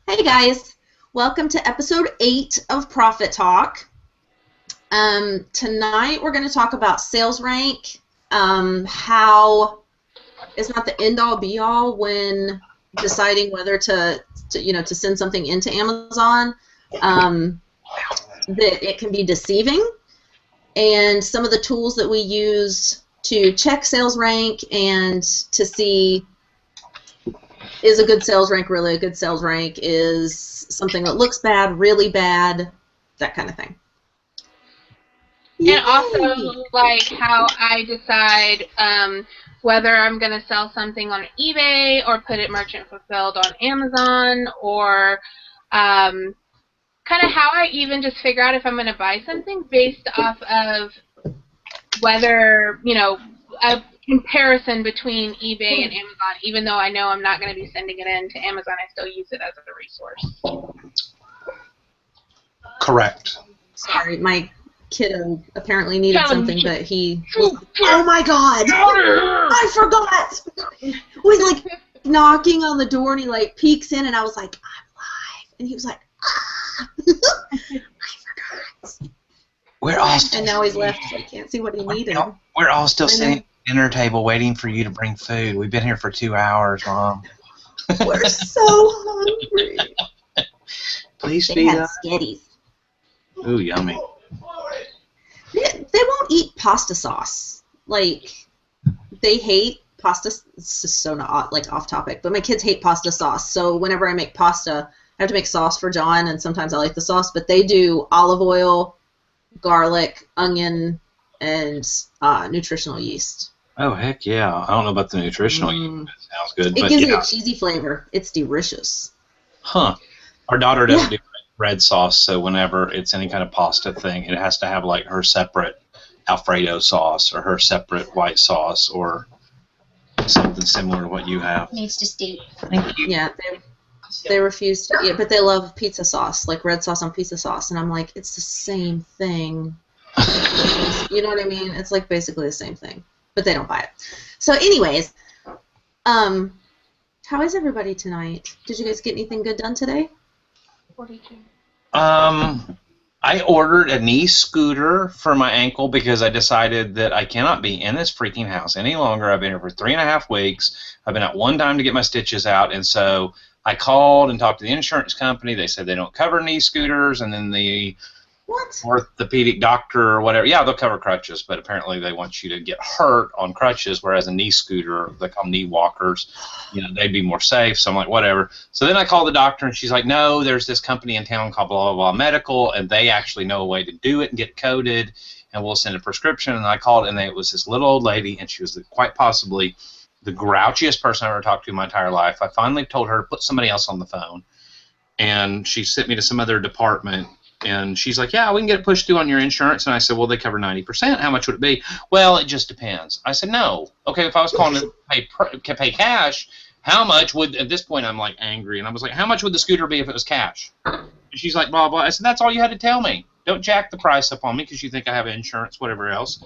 Hey guys, welcome to episode 8 of Profit Talk. Tonight we're going to talk about sales rank, how it's not the end-all be-all when deciding whether to send something into Amazon, that it can be deceiving, and some of the tools that we use to check sales rank and to see is a good sales rank really a good sales rank, is something that looks bad, really bad, that kind of thing. And also, like, how I decide whether I'm going to sell something on eBay or put it merchant fulfilled on Amazon, or kind of how I even just figure out if I'm going to buy something based off of whether, a comparison between eBay and Amazon. Even though I know I'm not going to be sending it in to Amazon, I still use it as a resource. Correct. Sorry, my kiddo apparently needed something, but he was, oh my god, I forgot. Was like knocking on the door, and he like peeks in, and I was like, I'm live, and he was like, ah. I forgot. We're all still and now he's left, so I can't see what he needed. We're all still sitting at the dinner table waiting for you to bring food. We've been here for 2 hours, Mom. We're so hungry. Please they feed had us. Skitties. Ooh, yummy. They won't eat pasta sauce. Like, they hate pasta. It's just so not like off topic, but my kids hate pasta sauce. So whenever I make pasta, I have to make sauce for John, and sometimes I like the sauce. But they do olive oil, garlic, onion, and nutritional yeast. Oh, heck yeah. I don't know about the nutritional yeast. It sounds good. It gives it a cheesy flavor. It's delicious. Huh. Our daughter doesn't do red sauce, so whenever it's any kind of pasta thing, it has to have like her separate Alfredo sauce or her separate white sauce or something similar to what you have. Needs to steep. Thank you. Yeah, they refuse to eat it, but they love pizza sauce, like red sauce on pizza sauce, and I'm like, it's the same thing. You know what I mean? It's like basically the same thing, but they don't buy it. So anyways, how is everybody tonight? Did you guys get anything good done today? 42. I ordered a knee scooter for my ankle because I decided that I cannot be in this freaking house any longer. I've been here for 3.5 weeks. I've been out one time to get my stitches out, and so I called and talked to the insurance company. They said they don't cover knee scooters, and then the orthopedic doctor or whatever, yeah, they'll cover crutches, but apparently they want you to get hurt on crutches, whereas a knee scooter, they call them knee walkers, they'd be more safe. So I'm like, whatever. So then I called the doctor, and she's like, no, there's this company in town called blah, blah, blah Medical, and they actually know a way to do it and get it coded, and we'll send a prescription. And I called, and it was this little old lady, and she was quite possibly the grouchiest person I ever talked to in my entire life. I finally told her to put somebody else on the phone, and she sent me to some other department. And she's like, yeah, we can get it pushed through on your insurance. And I said, well, they cover 90%. How much would it be? Well, it just depends. I said, no. Okay, if I was calling to pay cash, how much would, at this point, I'm like angry. And I was like, how much would the scooter be if it was cash? And she's like, blah, blah. I said, that's all you had to tell me. Don't jack the price up on me because you think I have insurance, whatever else.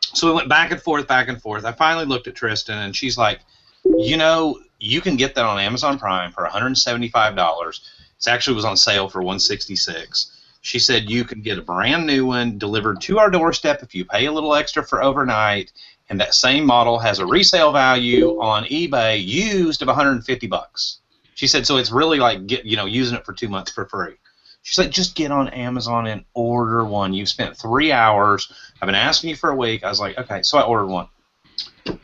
So we went back and forth, back and forth. I finally looked at Tristan, and she's like, you can get that on Amazon Prime for $175. It actually was on sale for $166. She said you can get a brand new one delivered to our doorstep if you pay a little extra for overnight, and that same model has a resale value on eBay used of $150. She said, so it's really like using it for 2 months for free. She's like, just get on Amazon and order one. You've spent 3 hours. I've been asking you for a week. I was like, okay, so I ordered one. And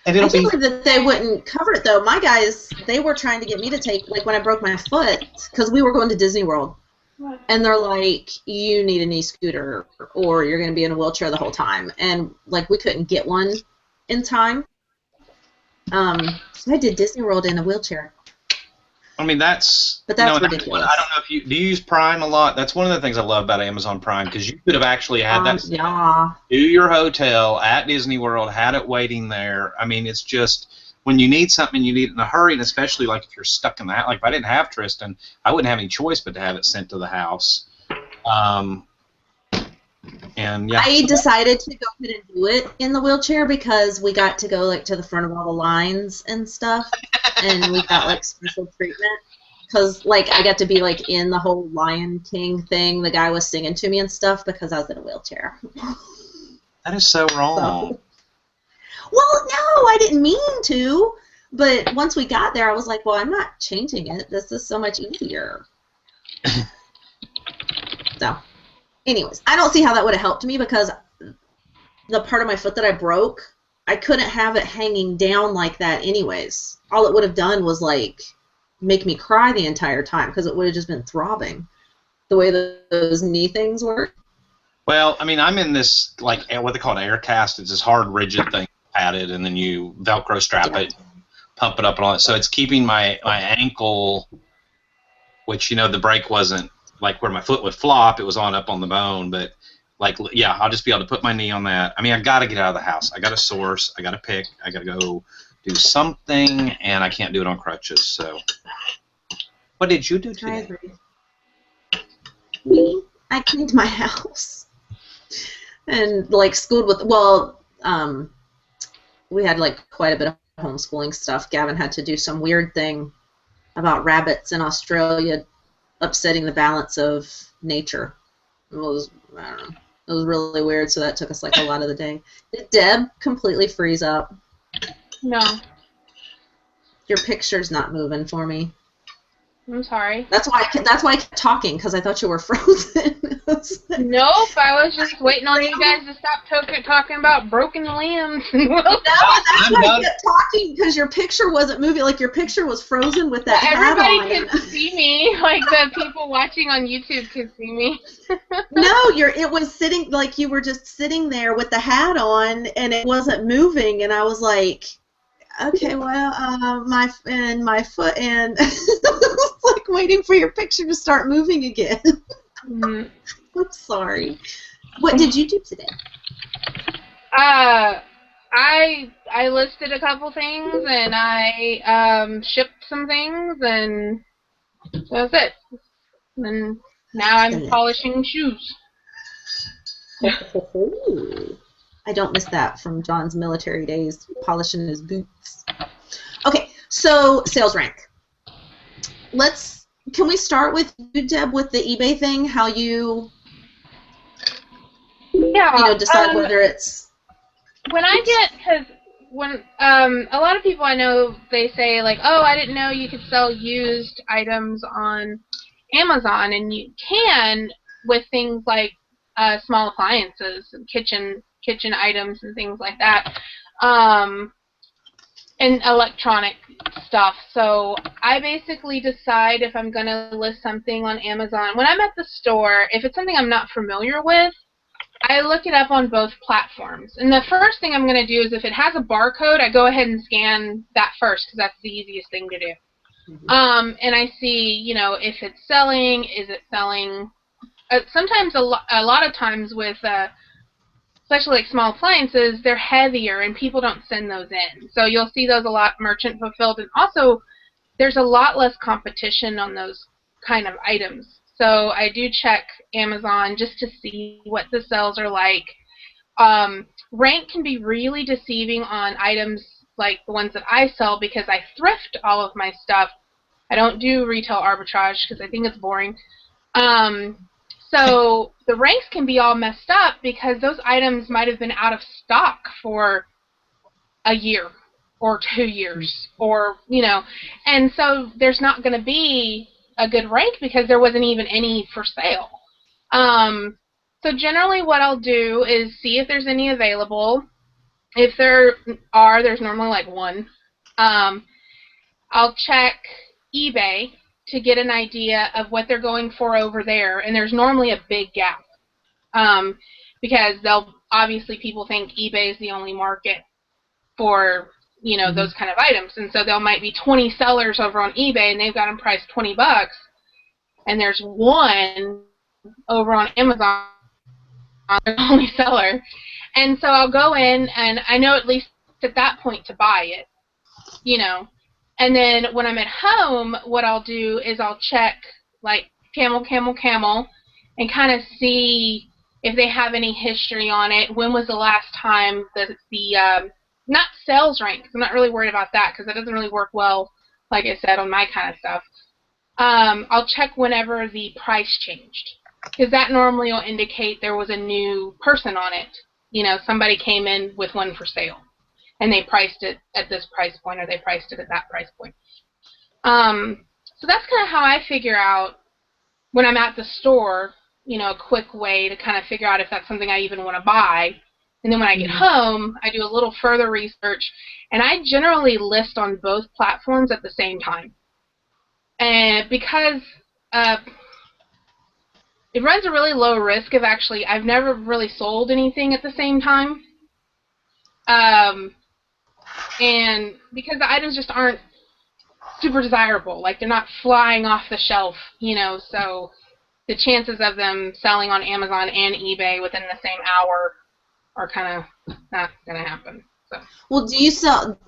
I can't believe that they wouldn't cover it, though. My guys, they were trying to get me to take, like when I broke my foot, because we were going to Disney World, and they're like, you need a knee scooter, or you're going to be in a wheelchair the whole time. And, like, we couldn't get one in time. So I did Disney World in a wheelchair. I mean, that's... But that's ridiculous. I don't know if do you use Prime a lot? That's one of the things I love about Amazon Prime, because you could have actually had that to your hotel at Disney World, had it waiting there. I mean, it's just, when you need something, you need it in a hurry, and especially, like, if you're stuck in that. Like, if I didn't have Tristan, I wouldn't have any choice but to have it sent to the house. And yeah. I decided to go ahead and do it in the wheelchair because we got to go like to the front of all the lines and stuff, and we got like special treatment because like I got to be like in the whole Lion King thing. The guy was singing to me and stuff because I was in a wheelchair. That is so wrong. So, well, no, I didn't mean to, but once we got there, I was like, well, I'm not changing it. This is so much easier. So. Anyways, I don't see how that would have helped me because the part of my foot that I broke, I couldn't have it hanging down like that anyways. All it would have done was, like, make me cry the entire time because it would have just been throbbing the way those knee things work. Well, I mean, I'm in this, like, what they call an air cast. It's this hard, rigid thing, padded, and then you Velcro strap it, pump it up and all that. So it's keeping my ankle, which, you know, the break wasn't, like where my foot would flop, it was up on the bone, but like, yeah, I'll just be able to put my knee on that. I mean, I got to get out of the house. I got to source. I got to pick. I got to go do something, and I can't do it on crutches. So, what did you do today? I agree. Me? I cleaned my house and like schooled with. Well, we had like quite a bit of homeschooling stuff. Gavin had to do some weird thing about rabbits in Australia upsetting the balance of nature. It was, I don't know, it was really weird, so that took us like a lot of the day. Did Deb completely freeze up? No. Your picture's not moving for me. I'm sorry. That's why I kept talking, because I thought you were frozen. Nope, I was just waiting on you guys to stop talking about broken limbs. No, that's why I kept talking, because your picture wasn't moving. Like, your picture was frozen with that hat on. Everybody can see me. Like, the people watching on YouTube can see me. No, it was sitting, like, you were just sitting there with the hat on, and it wasn't moving, and I was like, okay, well, my foot, and like waiting for your picture to start moving again. Mm. I'm sorry. What did you do today? I listed a couple things, and I shipped some things, and that's it. And now I'm polishing shoes. I don't miss that from John's military days, polishing his boots. Okay, so sales rank. Can we start with you, Deb, with the eBay thing? How you, decide whether it's. When I get, because when a lot of people I know, they say like, oh, I didn't know you could sell used items on Amazon, and you can with things like small appliances, and kitchen items and things like that, and electronic stuff. So I basically decide if I'm going to list something on Amazon. When I'm at the store, if it's something I'm not familiar with, I look it up on both platforms. And the first thing I'm going to do is if it has a barcode, I go ahead and scan that first because that's the easiest thing to do. Mm-hmm. And I see, if it's selling, is it selling? Sometimes, a lot of times with especially like small appliances, they're heavier and people don't send those in. So you'll see those a lot merchant fulfilled, and also there's a lot less competition on those kind of items. So I do check Amazon just to see what the sales are like. Rank can be really deceiving on items like the ones that I sell because I thrift all of my stuff. I don't do retail arbitrage because I think it's boring. So the ranks can be all messed up because those items might have been out of stock for a year or 2 years, or, and so there's not going to be a good rank because there wasn't even any for sale. So generally what I'll do is see if there's any available. If there are, there's normally like one. I'll check eBay to get an idea of what they're going for over there, and there's normally a big gap, because obviously people think eBay is the only market for those kind of items, and so there might be 20 sellers over on eBay and they've got them priced $20, and there's one over on Amazon, the only seller, and so I'll go in and I know at least at that point to buy it, And then when I'm at home, what I'll do is I'll check like CamelCamelCamel and kind of see if they have any history on it. When was the last time the not sales rank, 'cause I'm not really worried about that because that doesn't really work well, like I said, on my kind of stuff. I'll check whenever the price changed, because that normally will indicate there was a new person on it. You know, somebody came in with one for sale, and they priced it at this price point, or they priced it at that price point. So that's kind of how I figure out when I'm at the store, you know, a quick way to kind of figure out if that's something I even want to buy. And then when I get home, I do a little further research, and I generally list on both platforms at the same time. And because it runs a really low risk of actually, I've never really sold anything at the same time. And because the items just aren't super desirable, like they're not flying off the shelf, you know, so the chances of them selling on Amazon and eBay within the same hour are kind of not going to happen. So. Well, do you sell,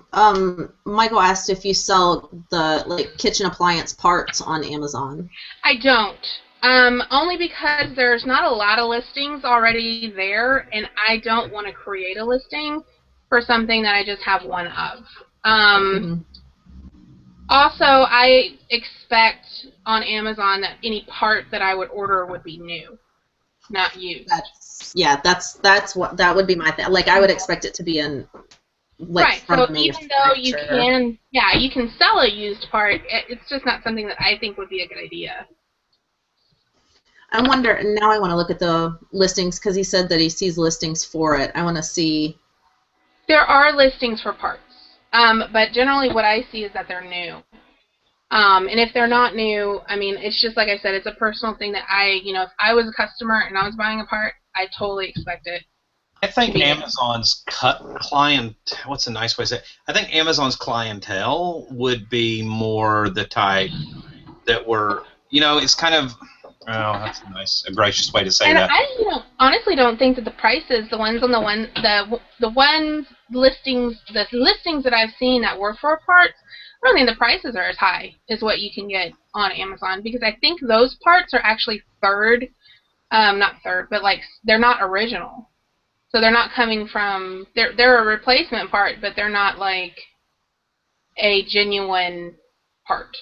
Michael asked if you sell the like kitchen appliance parts on Amazon. I don't. Only because there's not a lot of listings already there, and I don't want to create a listing for something that I just have one of. Also, I expect on Amazon that any part that I would order would be new, not used. That would be my thing. Like, I would expect it to be in, like, right. from So the even though you can sell a used part, it's just not something that I think would be a good idea. I wonder, now I want to look at the listings, because he said that he sees listings for it. I want to see. There are listings for parts, but generally what I see is that they're new. And if they're not new, I mean, it's just like I said, it's a personal thing that if I was a customer and I was buying a part, I totally expect it. I think Amazon's what's a nice way to say it? I think Amazon's clientele would be more the type that were, it's kind of, that's a gracious way to say that. And I honestly don't think that the prices, the listings that I've seen that were for parts, I don't think the prices are as high as what you can get on Amazon, because I think those parts are actually not third, but like they're not original. So they're not coming from, they're a replacement part, but they're not like a genuine part.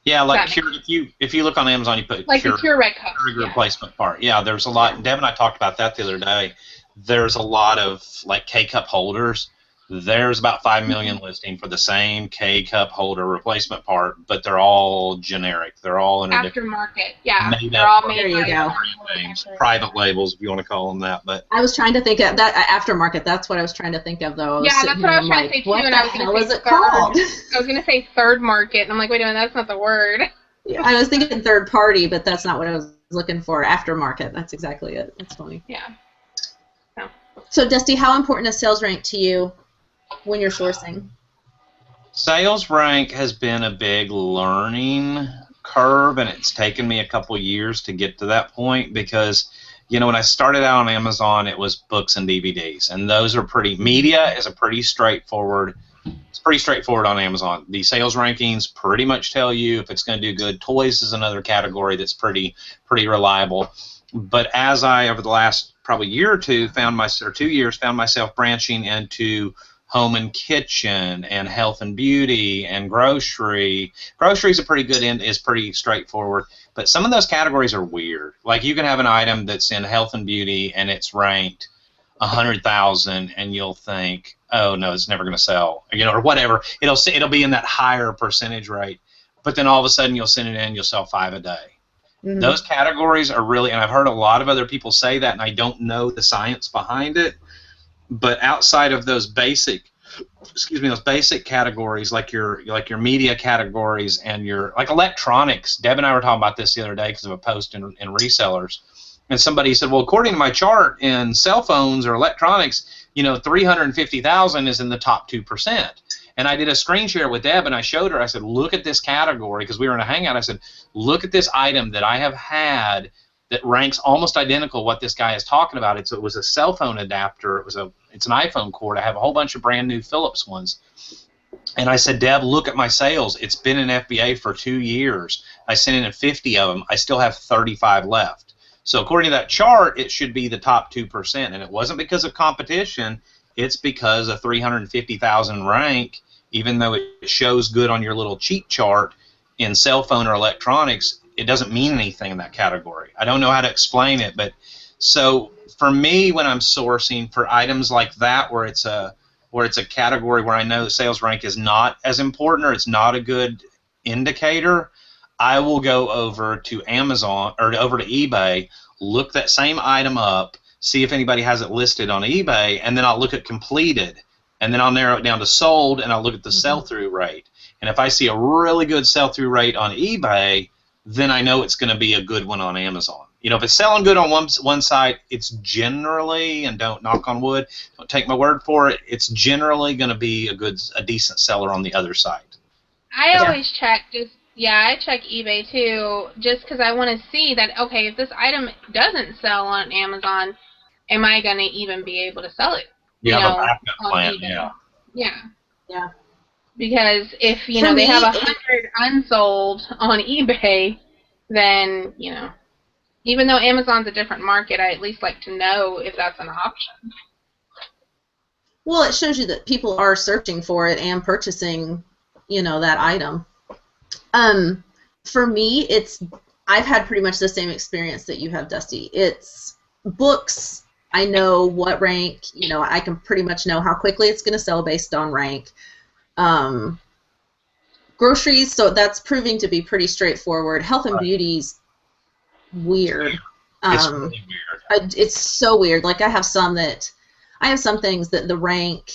Yeah, like if you look on Amazon, you put like the Keurig cup, replacement part. Yeah, there's a lot. Deb and I talked about that the other day. There's a lot of like K-cup holders. There's about 5 million listing for the same K-cup holder replacement part, but they're all generic. They're all in aftermarket. Yeah, they're all made by names, private labels, if you want to call them that. But I was trying to think of that aftermarket. That's what I was trying to think of, though. That's what I was trying to say too. What and the hell is it called? I was going to say third market, and I'm like, wait a minute, that's not the word. Yeah, I was thinking third party, but that's not what I was looking for. Aftermarket. That's exactly it. That's funny. Yeah. So, Dusty, how important is sales rank to you when you're sourcing? Sales rank has been a big learning curve, and it's taken me a couple years to get to that point because, when I started out on Amazon, it was books and DVDs, and those are media is pretty straightforward. It's pretty straightforward on Amazon. The sales rankings pretty much tell you if it's going to do good. Toys is another category that's pretty reliable. But as I, over the last probably year or two, 2 years, found myself branching into home and kitchen and health and beauty and grocery. Grocery is is pretty straightforward, but some of those categories are weird. Like you can have an item that's in health and beauty and it's ranked 100,000, and you'll think, oh no, it's never going to sell, or whatever. It'll be in that higher percentage rate, but then all of a sudden you'll send it in, you'll sell 5 a day. Mm-hmm. Those categories are really, and I've heard a lot of other people say that, and I don't know the science behind it. But outside of those basic categories, like your media categories and your like electronics. Deb and I were talking about this the other day because of a post in resellers, and somebody said, well, according to my chart in cell phones or electronics, 350,000 is in the top 2%. And I did a screen share with Deb, and I showed her. I said, look at this category, because we were in a hangout. I said, look at this item that I have had that ranks almost identical what this guy is talking about. It was a cell phone adapter. It's an iPhone cord. I have a whole bunch of brand new Philips ones. And I said, Deb, look at my sales. It's been in FBA for 2 years. I sent in 50 of them. I still have 35 left. So according to that chart, it should be the top 2%, and it wasn't because of competition. It's because a 350,000 rank, even though it shows good on your little cheat chart in cell phone or electronics, it doesn't mean anything in that category. I don't know how to explain it, but so for me, when I'm sourcing for items like that, where it's a category where I know the sales rank is not as important or it's not a good indicator, I will go over to Amazon or over to eBay, look that same item up, see if anybody has it listed on eBay, and then I'll look at completed, and then I'll narrow it down to sold, and I'll look at the sell-through rate. And if I see a really good sell-through rate on eBay, then I know it's going to be a good one on Amazon. You know, if it's selling good on one site, it's generally, and don't knock on wood, don't take my word for it, it's generally going to be a decent seller on the other site. I always check I check eBay too, just because I want to see that, okay, if this item doesn't sell on Amazon, am I going to even be able to sell it? You have a backup plan, eBay? Yeah. Because if, they have 100 unsold on eBay, then, even though Amazon's a different market, I at least like to know if that's an option. Well, it shows you that people are searching for it and purchasing, that item. For me, I've had pretty much the same experience that you have, Dusty. It's books. I know what rank, I can pretty much know how quickly it's going to sell based on rank. Groceries, so that's proving to be pretty straightforward. Health and beauty's weird. It's really weird. It's so weird. Like I have some things that the rank,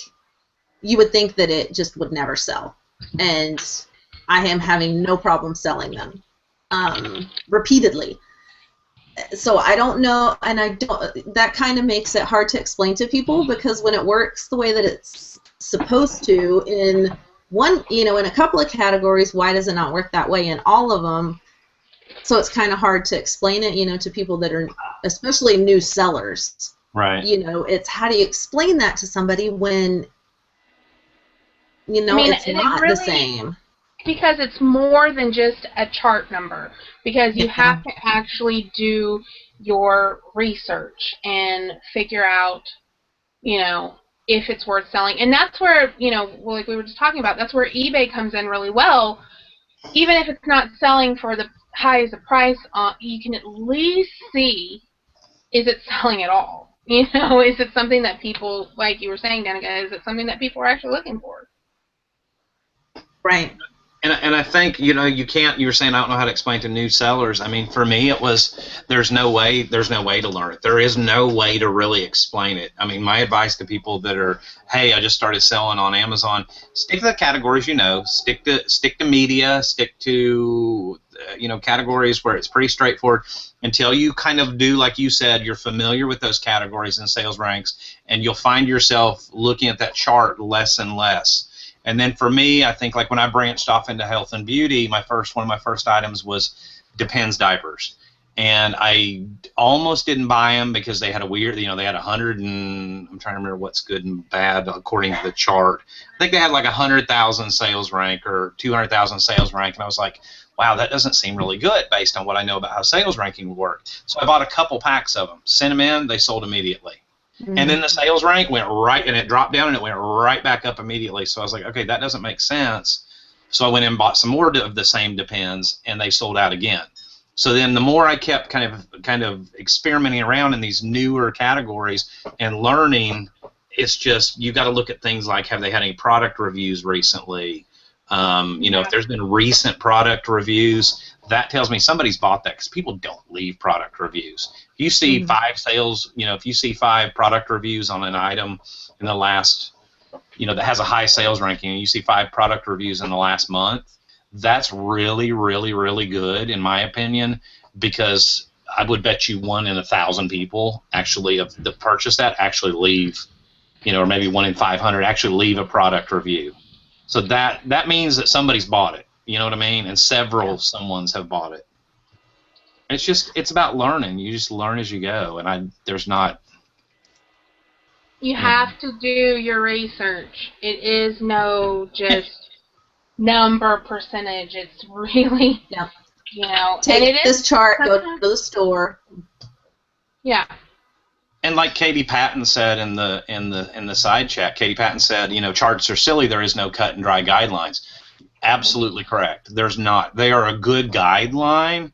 you would think that it just would never sell, and I am having no problem selling them repeatedly. So I don't know, and that kind of makes it hard to explain to people, because when it works the way that it's supposed to in a couple of categories, why does it not work that way in all of them? So it's kind of hard to explain it, to people that are, especially new sellers. Right. It's how do you explain that to somebody when, it's not the same. Because it's more than just a chart number. Because you have to actually do your research and figure out, if it's worth selling. And that's where, like we were just talking about, that's where eBay comes in really well. Even if it's not selling for the highest price, you can at least see, is it selling at all? Is it something that people, like you were saying, Danica, is it something that people are actually looking for? Right. And I think, you were saying I don't know how to explain to new sellers. I mean, for me, it was there's no way to learn it. There is no way to really explain it. I mean, my advice to people that are, hey, I just started selling on Amazon, stick to the categories stick to media, stick to, categories where it's pretty straightforward until you kind of do, like you said, you're familiar with those categories and sales ranks, and you'll find yourself looking at that chart less and less. And then for me, I think like when I branched off into health and beauty, one of my first items was Depends diapers. And I almost didn't buy them because they had a weird, they had 100 and I'm trying to remember what's good and bad according to the chart. I think they had like 100,000 sales rank or 200,000 sales rank, and I was like, wow, that doesn't seem really good based on what I know about how sales ranking would work. So I bought a couple packs of them, sent them in, they sold immediately. And then the sales rank went right, and it dropped down, and it went right back up immediately. So I was like, okay, that doesn't make sense. So I went in and bought some more of the same Depends, and they sold out again. So then the more I kept kind of experimenting around in these newer categories and learning, it's just you got to look at things like, have they had any product reviews recently? If there's been recent product reviews, that tells me somebody's bought that, because people don't leave product reviews. If you see 5 sales, if you see 5 product reviews on an item in the last, that has a high sales ranking, and you see 5 product reviews in the last month, that's really, really, really good in my opinion, because I would bet you 1 in 1,000 people actually that purchase that actually leave, or maybe 1 in 500 actually leave a product review. So that means that somebody's bought it. You know what I mean? And someone's have bought it. It's about learning. You just learn as you go, and there's not. You have to do your research. It is no just number percentage. It's really, take this chart, go to the store, Yeah. And like Katie Patton said in the side chat, Katie Patton said, charts are silly. There is no cut and dry guidelines. Absolutely correct. There's not. They are a good guideline,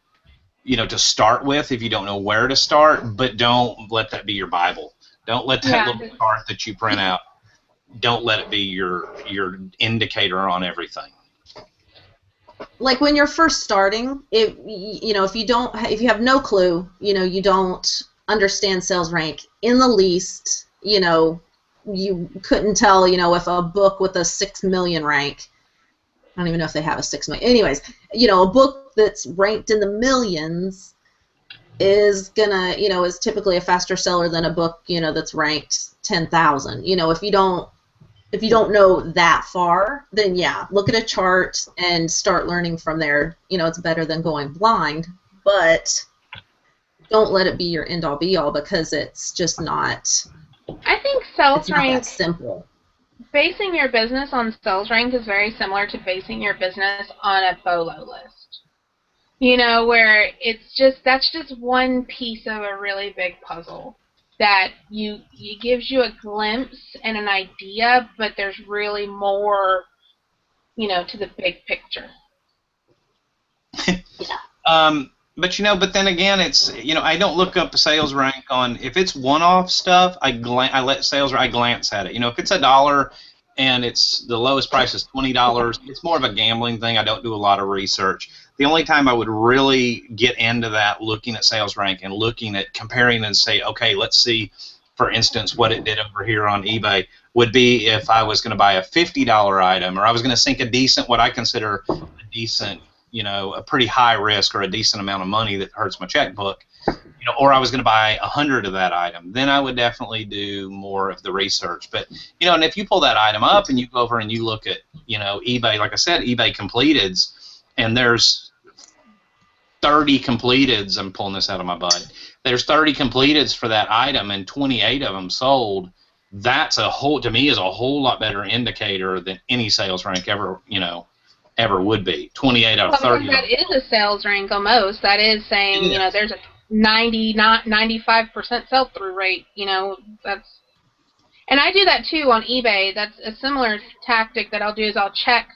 to start with if you don't know where to start, but don't let that be your Bible. Don't let that little chart that you print out. Don't let it be your indicator on everything. Like when you're first starting, if you have no clue, you don't understand sales rank in the least, you couldn't tell, if a book with a 6 million rank, I don't even know if they have a 6 million. Anyways, a book that's ranked in the millions is gonna, is typically a faster seller than a book, that's ranked 10,000. If you don't know that far, then yeah, look at a chart and start learning from there. It's better than going blind, but don't let it be your end-all be-all because it's just not. I think sales rank. Not that simple. Basing your business on sales rank is very similar to basing your business on a FOLO list. Where that's just one piece of a really big puzzle that it gives you a glimpse and an idea, but there's really more, to the big picture. Yeah. But then again, it's I don't look up a sales rank on if it's one-off stuff. I glance at it. If it's $1 and it's the lowest price is $20, it's more of a gambling thing. I don't do a lot of research. The only time I would really get into that, looking at sales rank and looking at comparing and say, okay, let's see, for instance, what it did over here on eBay, would be if I was going to buy a $50 item, or I was going to sink what I consider a decent, a pretty high risk or a decent amount of money that hurts my checkbook, or I was going to buy 100 of that item, then I would definitely do more of the research. But, and if you pull that item up and you go over and you look at, eBay, like I said, eBay completeds, and there's 30 completeds, I'm pulling this out of my butt, there's 30 completeds for that item and 28 of them sold. That's to me is a whole lot better indicator than any sales rank ever would be. 28 out of 30. That is a sales rank almost. That is saying, there's a 95% sell-through rate. That's, and I do that too on eBay. That's a similar tactic that I'll do is I'll check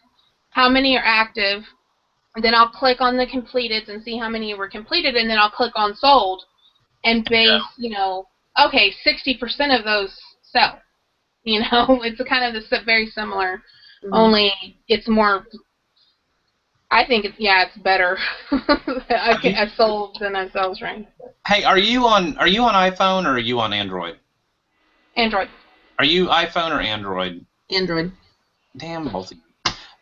how many are active, and then I'll click on the completed and see how many were completed, and then I'll click on sold and base, okay, 60% of those sell. It's kind of very similar, only it's more. I think it's better. I sold than a sales rank. Hey, are you on iPhone or are you on Android? Android. Are you iPhone or Android? Android. Damn, both of you.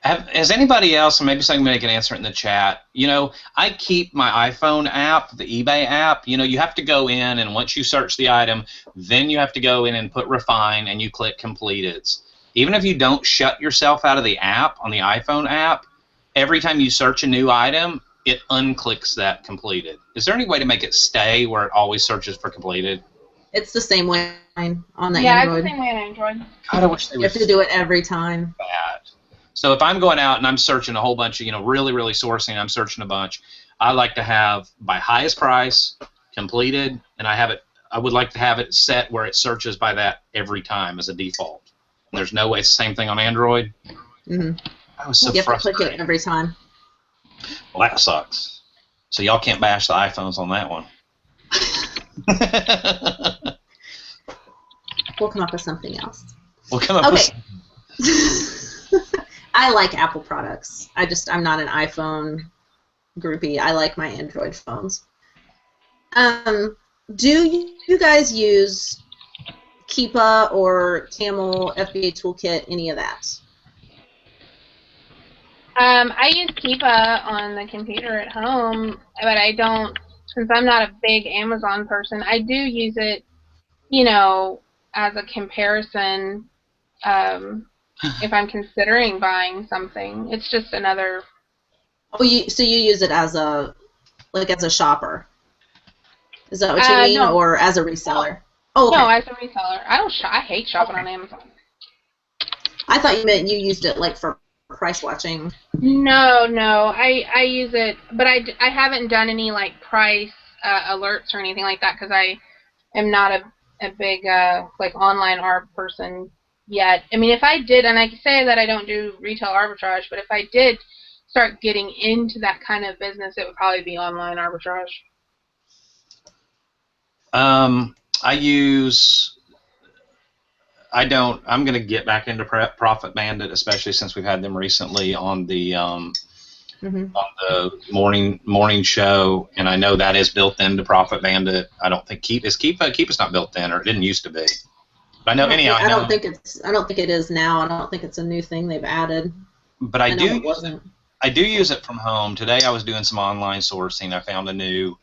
Has anybody else, and maybe somebody can answer it in the chat, I keep my iPhone app, the eBay app, you have to go in, and once you search the item, then you have to go in and put refine, and you click completeds. Even if you don't shut yourself out of the app on the iPhone app, every time you search a new item, it unclicks that completed. Is there any way to make it stay where it always searches for completed? It's the same way on the Android. Yeah, it's the same way on Android. God, I wish they would. You have to do it every time. Bad. So if I'm going out and I'm searching a whole bunch of, really, really sourcing, I'm searching a bunch, I like to have by highest price, completed, and I would like to have it set where it searches by that every time as a default. And there's no way it's the same thing on Android. Mm-hmm. I was so you have frustrated. to click it every time. Well, that sucks. So y'all can't bash the iPhones on that one. We'll come up with something else. We'll come up with something. I like Apple products. I'm not an iPhone groupie. I like my Android phones. Do you guys use Keepa or Camel, FbaToolkit, any of that? I use Keepa on the computer at home, but I don't, since I'm not a big Amazon person, I do use it, as a comparison, if I'm considering buying something. It's just another. Oh, so you use it as a shopper? Is that what you mean, no. or as a reseller? Oh, okay. No, as a reseller. I hate shopping on Amazon. I thought you meant you used it like for price watching. No, I use it, but I haven't done any like price alerts or anything like that because am not a big like online arb person yet. I mean, if I did, and I say that I don't do retail arbitrage, but if I did start getting into that kind of business, it would probably be online arbitrage. I'm going to get back into Profit Bandit, especially since we've had them recently on the on the morning show, and I know that is built into Profit Bandit. I don't think Keepa's not built in, or it didn't used to be. But I know I don't think it is now. I don't think it's a new thing they've added. But I do use it from home. Today I was doing some online sourcing. I found a new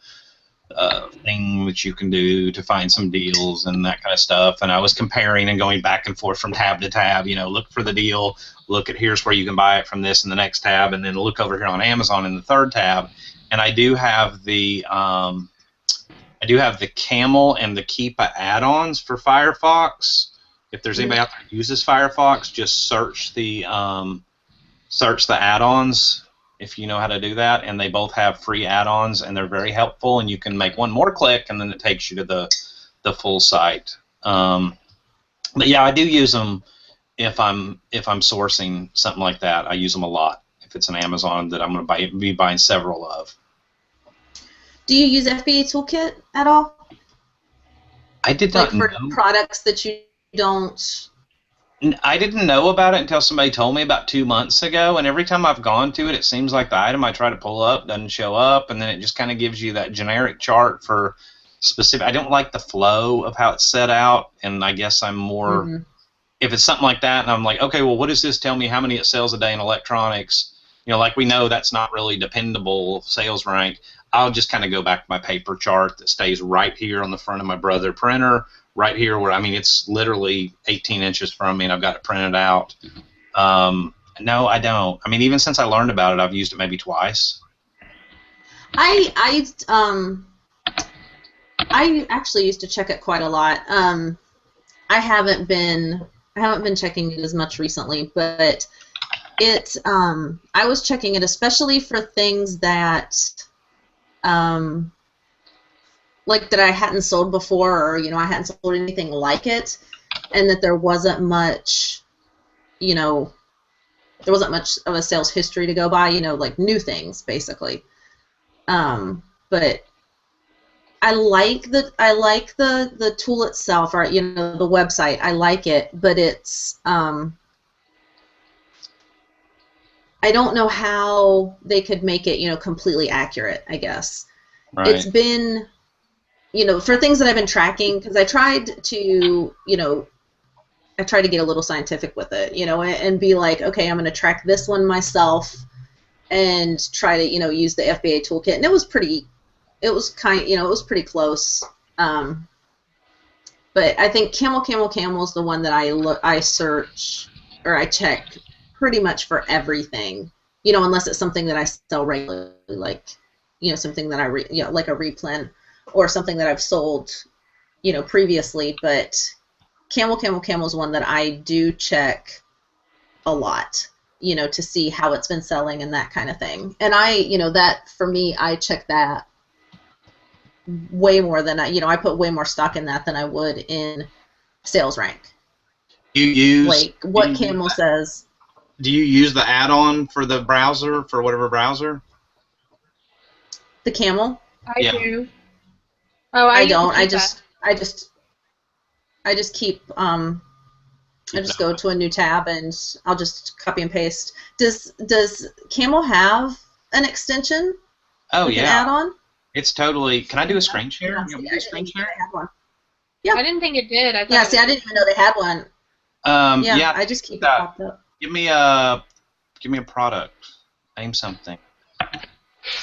thing that you can do to find some deals and that kind of stuff, and I was comparing and going back and forth from tab to tab. Look for the deal, look at here's where you can buy it from this in the next tab, and then look over here on Amazon in the third tab. And I do have the Camel and the Keepa add-ons for Firefox. If there's anybody out there who uses Firefox, just search the add-ons if you know how to do that, and they both have free add-ons, and they're very helpful, and you can make one more click, and then it takes you to the full site. But yeah, I do use them if I'm sourcing something like that. I use them a lot if it's an Amazon that I'm going to be buying several of. Do you use FbaToolkit at all? I did not know. For products that you don't... I didn't know about it until somebody told me about 2 months ago, and every time I've gone to it, it seems like the item I try to pull up doesn't show up, and then it just kind of gives you that generic chart for specific. I don't like the flow of how it's set out, and I guess I'm more, if it's something like that, and I'm like, okay, well, what does this tell me how many it sells a day in electronics? Like we know that's not really dependable sales rank. I'll just kind of go back to my paper chart that stays right here on the front of my Brother printer, right here where, it's literally 18 inches from me, and I've got it printed out. No, I don't. Even since I learned about it, I've used it maybe twice. I actually used to check it quite a lot. I haven't been checking it as much recently, but I was checking it especially for things that like that I hadn't sold before, or I hadn't sold anything like it, and that there wasn't much of a sales history to go by, like new things basically. But I like the tool itself, or the website. I like it, but it's I don't know how they could make it completely accurate, I guess. Right. It's been for things that I've been tracking, because I tried to get a little scientific with it, and be like, okay, I'm going to track this one myself and try to, use the FbaToolkit, and it was pretty close. But I think CamelCamelCamel is the one that I search, or I check pretty much for everything, unless it's something that I sell regularly, like, something that like a replin, or something that I've sold, previously. But CamelCamelCamel is one that I do check a lot, to see how it's been selling and that kind of thing. And that for me, I check that way more than I put way more stock in that than I would in sales rank. You use like what Camel says. Do you use the add-on for the browser, for whatever browser? The Camel? I do. Oh, I don't. I just keep I just go to a new tab and I'll just copy and paste. Does Camel have an extension? Oh yeah. Add-on? It's totally. Can I do a screen share? You want me to do a screen share? Yeah. I didn't think it did. I I didn't even know they had one. Yeah, I just keep it popped up. Give me a product. Name something.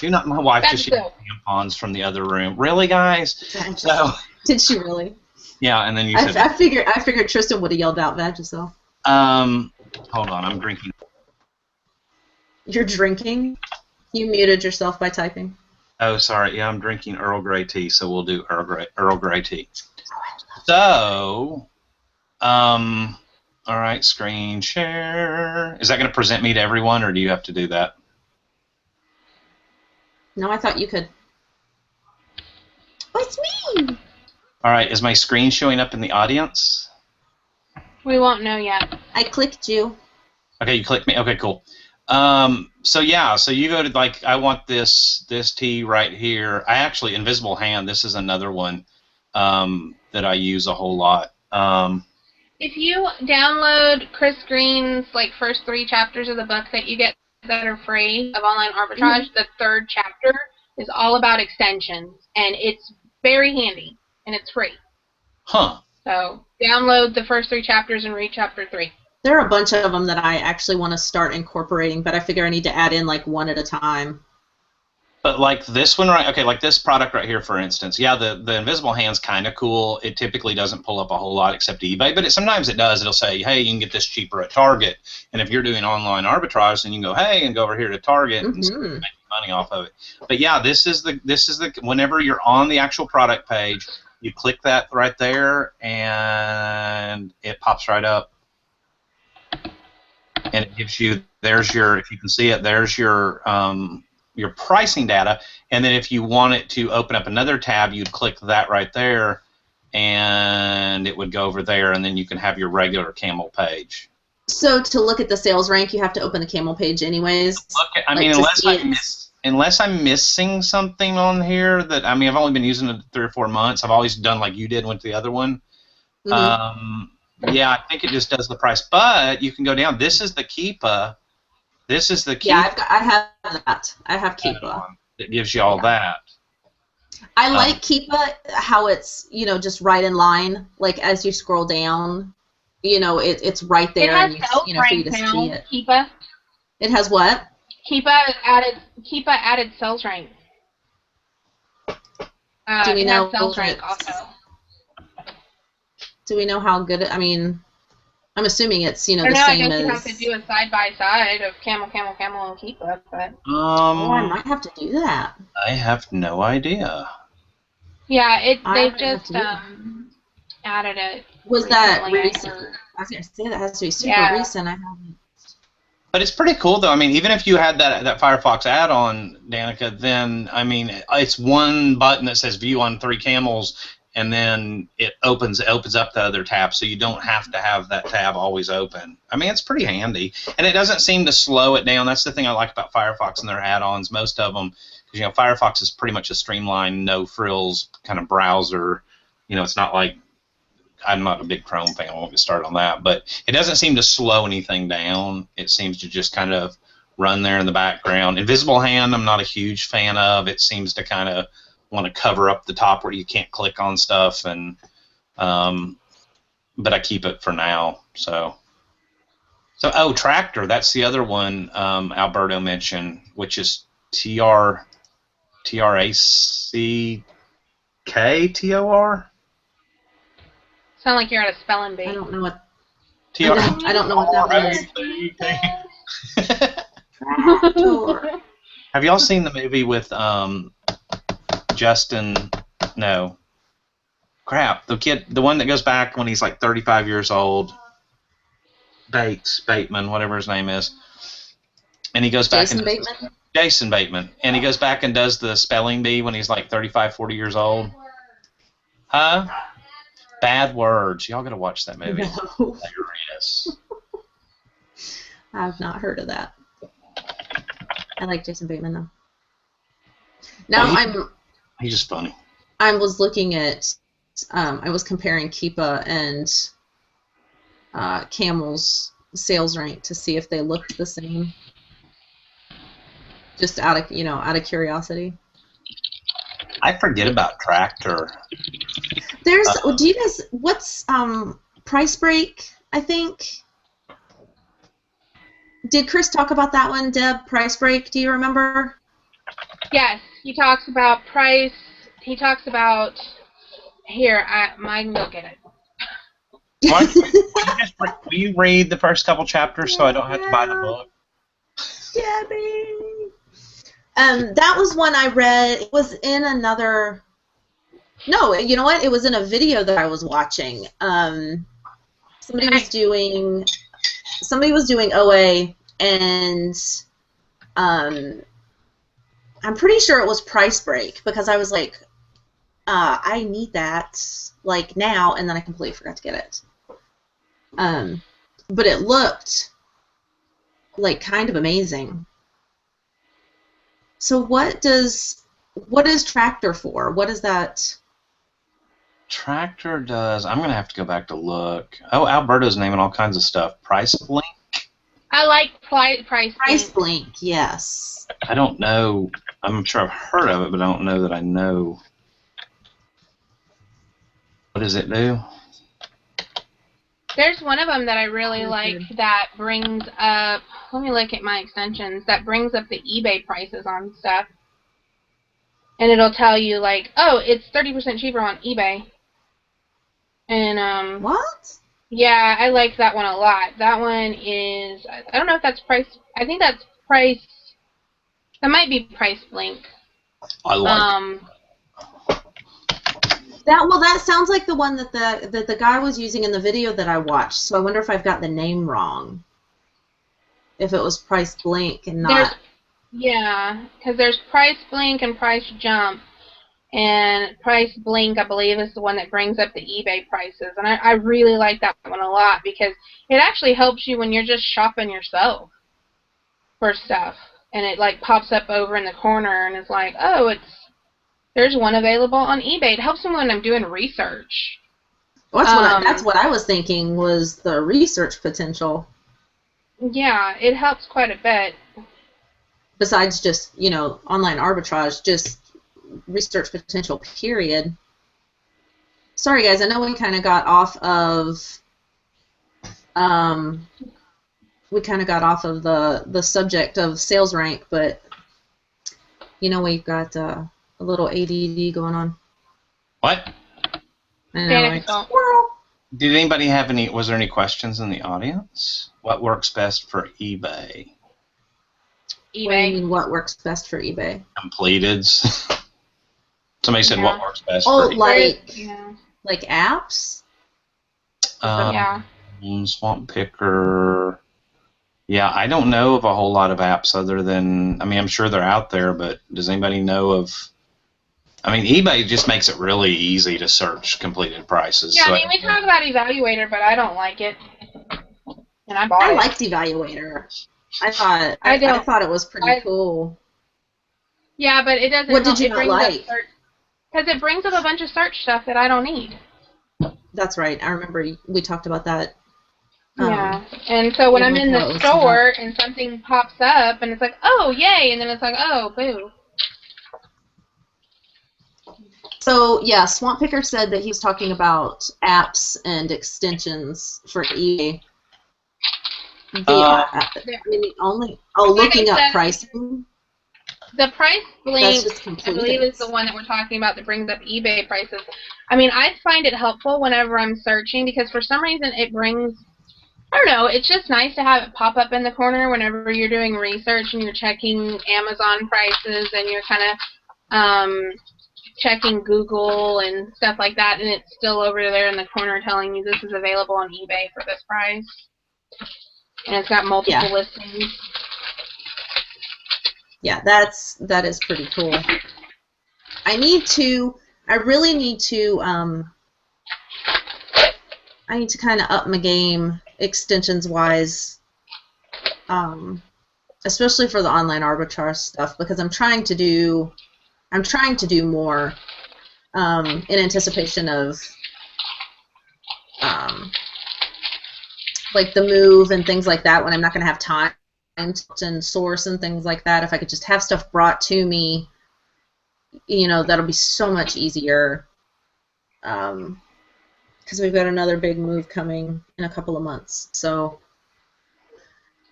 Do not. My wife just used tampons from the other room. Really, guys? So. Did she really? Yeah, and then you said. I figured Tristan would have yelled out Vagisil. Hold on, I'm drinking. You're drinking? You muted yourself by typing. Oh, sorry. Yeah, I'm drinking Earl Grey tea, so we'll do Earl Grey tea. So, all right, screen share. Is that going to present me to everyone, or do you have to do that? No, I thought you could. Oh, it's me! All right, is my screen showing up in the audience? We won't know yet. I clicked you. Okay, you clicked me. Okay, cool. So yeah, so you go to like, I want this tea right here. I actually, Invisible Hand, this is another one that I use a whole lot. If you download Chris Green's like first 3 chapters of the book that you get that are free of online arbitrage, the 3rd chapter is all about extensions, and it's very handy, and it's free. Huh. So download the first 3 chapters and read chapter 3. There are a bunch of them that I actually want to start incorporating, but I figure I need to add in like one at a time. But like this one, right? Okay, like this product right here, for instance. Yeah, the Invisible Hand's kind of cool. It typically doesn't pull up a whole lot except eBay, but sometimes it does. It'll say, hey, you can get this cheaper at Target. And if you're doing online arbitrage, then you can go, hey, and go over here to Target and start making money off of it. But yeah, this is the whenever you're on the actual product page, you click that right there, and it pops right up. And it gives you, there's your, if you can see it, there's your pricing data, and then if you want it to open up another tab, you'd click that right there, and it would go over there, and then you can have your regular Camel page. So to look at the sales rank, you have to open the Camel page anyways? I mean, unless I'm missing something on here that, I mean, I've only been using it 3 or 4 months. I've always done like you did, went to the other one. Yeah, I think it just does the price, but you can go down. This is the Keepa. This is the Keepa. Yeah, I have that. I have Keepa. It gives you all that. I like Keepa, how it's, just right in line. Like as you scroll down, it's right there. It has and sales for you to rank see now. it. Keepa. It has what? Keepa added sales rank. Do we know sales rank also? Do we know how good it? I mean, I'm assuming it's the same I guess as. you have to do a side by side of Camel, Camel, Camel, and Keepa, but. I might have to do that. I have no idea. Yeah, they just added it. Was that recent? I was gonna say that has to be super recent. I haven't. But it's pretty cool, though. I mean, even if you had that Firefox add-on, Danica, then I mean, it's one button that says "View on 3 camels." And then it opens up the other tab, so you don't have to have that tab always open. I mean, it's pretty handy, and it doesn't seem to slow it down. That's the thing I like about Firefox and their add-ons. Most of them, because Firefox is pretty much a streamlined, no frills kind of browser. It's not like, I'm not a big Chrome fan. I won't get started on that, but it doesn't seem to slow anything down. It seems to just kind of run there in the background. Invisible Hand, I'm not a huge fan of. It seems to kind of want to cover up the top where you can't click on stuff, and but I keep it for now. So Tractor, that's the other one Alberto mentioned, which is TRACKTOR. Sound like you're at a spelling bee. I don't know what. I don't know what that was. Have y'all seen the movie with Justin? No. Crap. The one that goes back when he's like 35 years old. Bateman, whatever his name is. And he goes back Jason Bateman. And he goes back and does the spelling bee when he's like 35, 40 years old. Huh? Bad Words. Y'all gotta watch that movie. No. I've not heard of that. I like Jason Bateman though. Now he's just funny. I was looking at, I was comparing Keepa and Camel's sales rank to see if they looked the same. Just out of curiosity. I forget about Tractor. There's, do you guys, what's Price Break, I think? Did Chris talk about that one, Deb? Price Break, do you remember? Yes, he talks about price. He talks about, here, I can go get it. Will you read the first couple chapters so I don't have to buy the book? Debbie. That was one I read. It was in another. No, you know what? It was in a video that I was watching. Somebody was doing OA, and I'm pretty sure it was Price Break, because I was like, I need that like now, and then I completely forgot to get it. But it looked like kind of amazing. So what is Tractor for? What is that? Tractor does. I'm gonna have to go back to look. Oh, Alberto's naming all kinds of stuff. Price Blink. I like Price Price Blink. Blink, yes. I don't know. I'm sure I've heard of it, but I don't know that I know. What does it do? There's one of them that I really like that brings up, let me look at my extensions, that brings up the eBay prices on stuff. And it'll tell you, like, oh, it's 30% cheaper on eBay. And, What? yeah, I like that one a lot. That one is, I don't know if that's Price, I think that's Price, that might be Price Blink. I like That sounds like the one that the guy was using in the video that I watched. So I wonder if I've got the name wrong. If it was Price Blink and not. Yeah, because there's Price Blink and Price Jump, and Price Blink, I believe, is the one that brings up the eBay prices, and I really like that one a lot because it actually helps you when you're just shopping yourself for stuff, and it like pops up over in the corner, and it's like, oh, there's one available on eBay. It helps me when I'm doing research. Well, that's what I was thinking was the research potential. Yeah, it helps quite a bit. Besides just, online arbitrage, just research potential, period. Sorry, guys, I know we kind of got off of the subject of sales rank, but we've got a little ADD going on. What? I know. Did anybody have any? Was there any questions in the audience? What works best for eBay? eBay. What do you mean, what works best for eBay? Completeds. Somebody said what works best for eBay. Like apps? Yeah. Swamp Picker. Yeah, I don't know of a whole lot of apps other than, I'm sure they're out there, but does anybody know of? eBay just makes it really easy to search completed prices. Yeah, we talk about Evaluator, but I don't like it. And I bought it. I liked Evaluator. I thought it was pretty cool. Yeah, but it doesn't. What did you not like? Because it brings up a bunch of search stuff that I don't need. That's right. I remember we talked about that. Yeah, and so when I'm in the store and something pops up and it's like, oh, yay, and then it's like, oh, boo. So, yeah, Swamp Picker said that he was talking about apps and extensions for eBay. Looking up pricing. The Price Blink, I believe, is the one that we're talking about that brings up eBay prices. I find it helpful whenever I'm searching because for some reason it brings, I don't know, it's just nice to have it pop up in the corner whenever you're doing research and you're checking Amazon prices and you're kind of checking Google and stuff like that, and it's still over there in the corner telling you this is available on eBay for this price. And it's got multiple listings. Yeah, that is pretty cool. I really need to kind of up my game extensions-wise, especially for the online arbitrage stuff, because I'm trying to do more in anticipation of like the move and things like that when I'm not going to have time to source and things like that. If I could just have stuff brought to me, that'll be so much easier. Because we've got another big move coming in a couple of months. So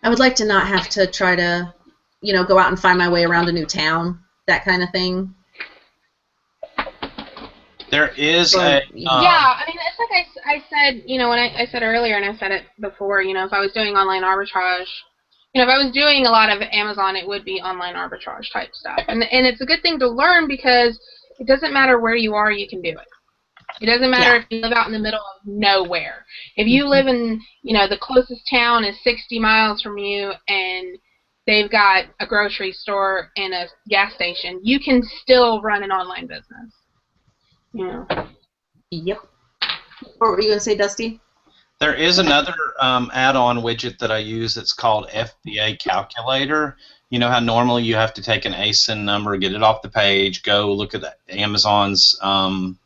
I would like to not have to try to, go out and find my way around a new town, that kind of thing. There is yeah, it's like I said, when I said earlier, and I said it before, if I was doing online arbitrage, if I was doing a lot of Amazon, it would be online arbitrage type stuff. And it's a good thing to learn because it doesn't matter where you are, you can do it. It doesn't matter if you live out in the middle of nowhere. If you live in, the closest town is 60 miles from you and they've got a grocery store and a gas station, you can still run an online business. Yeah. Yep. What were you going to say, Dusty? There is another add-on widget that I use that's called FbaCalculator. You know how normally you have to take an ASIN number, get it off the page, go look at Amazon's, go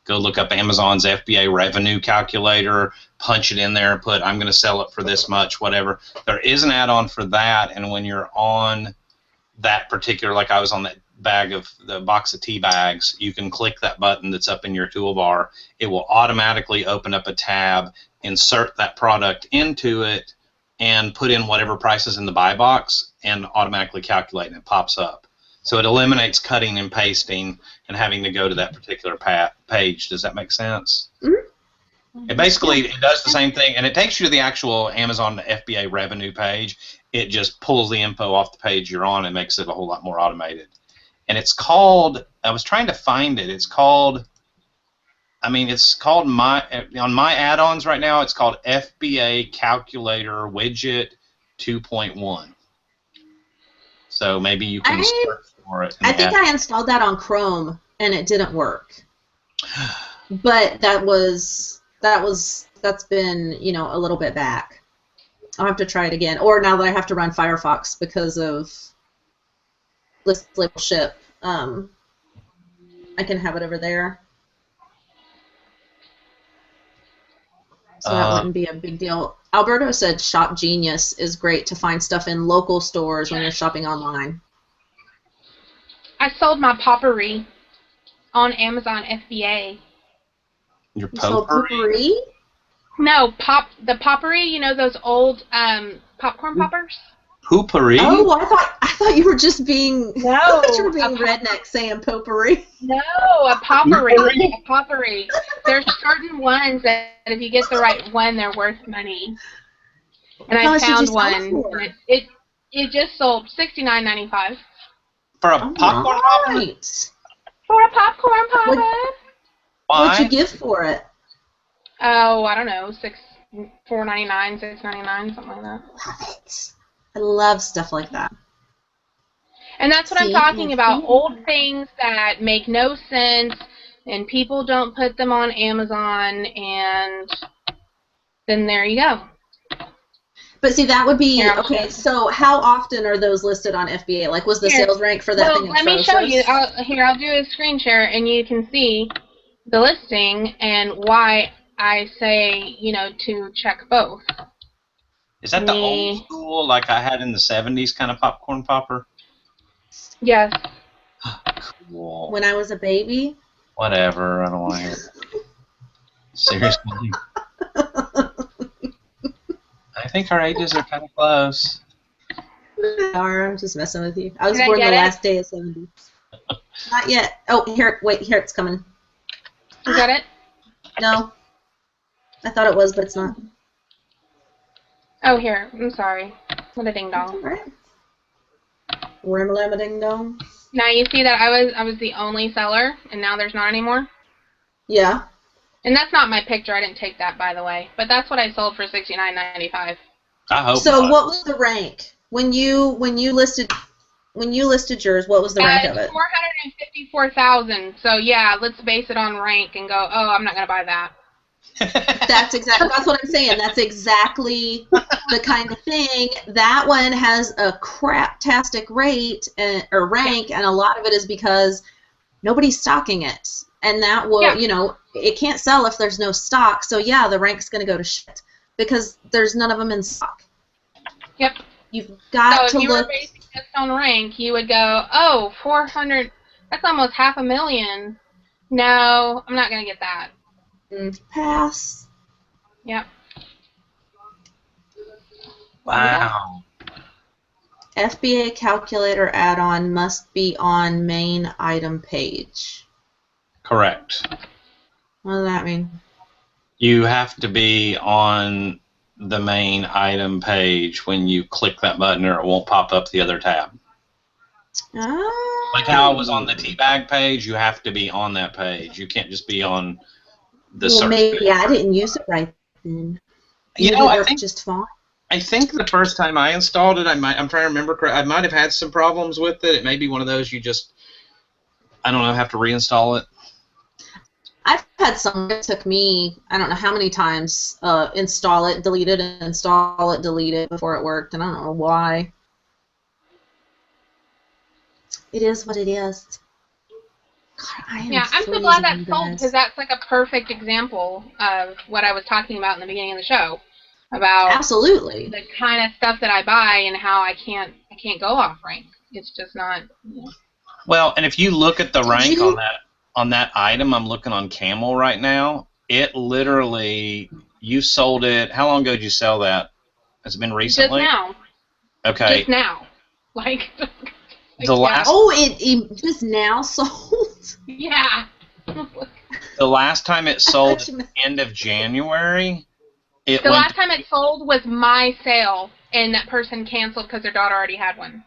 look up Amazon's FBA revenue calculator, punch it in there, and put I'm going to sell it for this much, whatever. There is an add-on for that, and when you're on that particular, like I was on that the box of tea bags, you can click that button that's up in your toolbar. It will automatically open up a tab, insert that product into it, and put in whatever price is in the buy box, and automatically calculate, and it pops up. So it eliminates cutting and pasting and having to go to that particular page. Does that make sense? Mm-hmm. It basically does the same thing, and it takes you to the actual Amazon FBA revenue page. It just pulls the info off the page you're on and makes it a whole lot more automated. And it's called, I was trying to find it, it's called on my add-ons right now, it's called FBA Calculator Widget 2.1. So maybe you can search for it. I think I installed that on Chrome, and it didn't work. But that's been, a little bit back. I'll have to try it again. Or now that I have to run Firefox because of list label ship, I can have it over there. So that wouldn't be a big deal. Alberto said Shop Genius is great to find stuff in local stores when you're shopping online. I sold my potpourri on Amazon FBA. Your sold potpourri? No, the potpourri, those old popcorn poppers? Potpourri? Oh, I thought you were just being redneck saying potpourri. No, a potpourri. A potpourri. There's certain ones that if you get the right one, they're worth money. And I found one. And it just sold $69.95. For a popcorn popper? For a popcorn popper. What'd you give for it? Oh, I don't know, $4.99, $6.99, something like that. Love it. I love stuff like that. And that's what I'm talking about. Old things that make no sense, and people don't put them on Amazon, and then there you go. But see, that would be, okay, so how often are those listed on FBA? Like, was the sales rank for that thing let me show you. I'll do a screen share, and you can see the listing and why I say, to check both. Is that the old school, like I had in the 70s kind of popcorn popper? Yes. Cool. When I was a baby? Whatever, I don't want to hear it. Seriously. I think our ages are kind of close. I'm just messing with you. I was born the last day of 70. Not yet. Oh, here it's coming. You got it? No. I thought it was, but it's not. Oh, here. I'm sorry. What a ding-dong. Right. Rim-lam-a-ding-dong. Now you see that I was the only seller, and now there's not anymore? Yeah. And that's not my picture. I didn't take that, by the way. But that's what I sold for $69.95. I hope so not. What was the rank? When you listed yours, what was the rank of it? 454,000. So yeah, let's base it on rank and go, oh, I'm not going to buy that. That's what I'm saying. That's exactly the kind of thing. That one has a craptastic rate or rank, and a lot of it is because nobody's stocking it. And that will, it can't sell if there's no stock. So yeah, the rank's going to go to shit because there's none of them in stock. Yep. You've got to look. So if you were basing this on rank, you would go, oh, 400. That's almost $500,000. No, I'm not going to get that. Pass. Yep. Wow. FBA calculator add-on must be on main item page. Correct. What does that mean? You have to be on the main item page when you click that button, or it won't pop up the other tab. Oh. Like how I was on the teabag page, you have to be on that page. You can't just be on the search maybe page. I didn't use it right then. I think just fine. I think the first time I installed it, I'm trying to remember. I might have had some problems with it. It may be one of those you just, I don't know, have to reinstall it. I've had some that took me, I don't know how many times, install it, delete it, install it, delete it before it worked, and I don't know why. It is what it is. God, I'm so glad that's sold, because that's like a perfect example of what I was talking about in the beginning of the show. About absolutely the kind of stuff that I buy and how I can't go off rank. It's just not. Well, and if you look at the rank on that item, I'm looking on Camel right now. It literally, you sold it. How long ago did you sell that? Has it been recently? Just now. Okay. Just now. Like. The last. Oh, it just now sold. Yeah. The last time it sold at the end of January. The last time it sold was my sale, and that person canceled because their daughter already had one.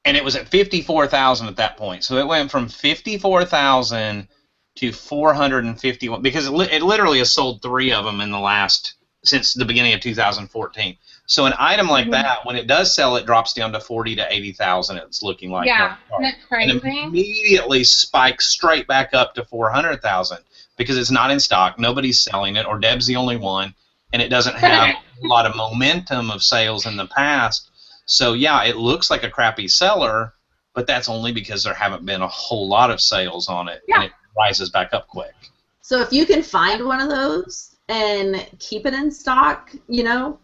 And it was at 54,000 at that point. So it went from 54,000 to 451 because it literally has sold 3 of them in the last since the beginning of 2014. So an item like that, when it does sell, it drops down to 40 to 80,000. It's looking like that's crazy. And immediately spikes straight back up to 400,000 because it's not in stock. Nobody's selling it, or Deb's the only one. And it doesn't have a lot of momentum of sales in the past. So, yeah, it looks like a crappy seller, but that's only because there haven't been a whole lot of sales on it, and it rises back up quick. So if you can find one of those and keep it in stock, you'd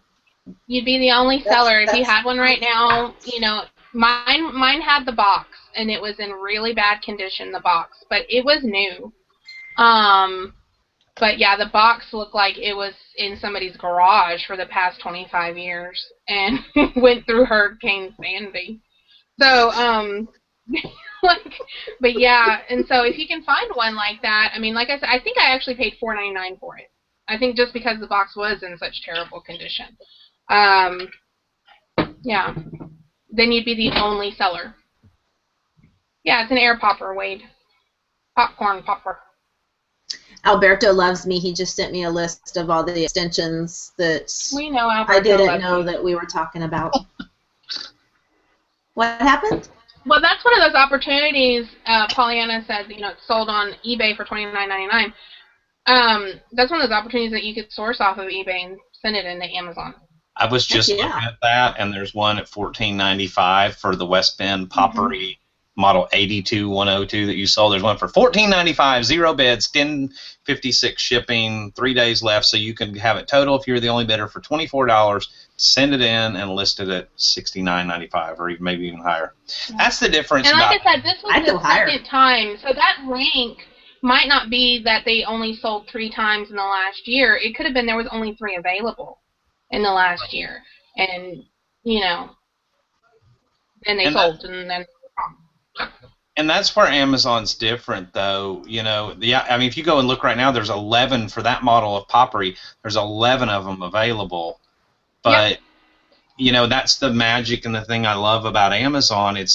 be the only seller. If you had one right now, mine had the box, and it was in really bad condition, the box, but it was new. But yeah, the box looked like it was in somebody's garage for the past 25 years and went through Hurricane Sandy. So, but yeah, and so if you can find one like that, I mean, like I said, I think I actually paid $4.99 for it. I think just because the box was in such terrible condition. Yeah, then you'd be the only seller. Yeah, it's an air popper, Wade. Popcorn popper. Alberto loves me. He just sent me a list of all the extensions that we know Alberto I didn't know that we were talking about. What happened? Well, that's one of those opportunities. Pollyanna said, it's sold on eBay for $29.99. That's one of those opportunities that you could source off of eBay and send it into Amazon. I was just looking at that, and there's one at $14.95 for the West Bend Poppery Model 82102 that you sold. There's one for $14.95, 0 bids, $10.56 shipping, 3 days left, so you can have it total if you're the only bidder for $24. Send it in and list it at $69.95 or maybe even higher. Yeah. That's the difference. And like I said, this was the second time, so that rank might not be that they only sold 3 times in the last year. It could have been there was only 3 available in the last year, and then they sold, and then. And that's where Amazon's different, though. I mean, if you go and look right now, there's 11 for that model of Poppery. There's 11 of them available. But, that's the magic and the thing I love about Amazon. I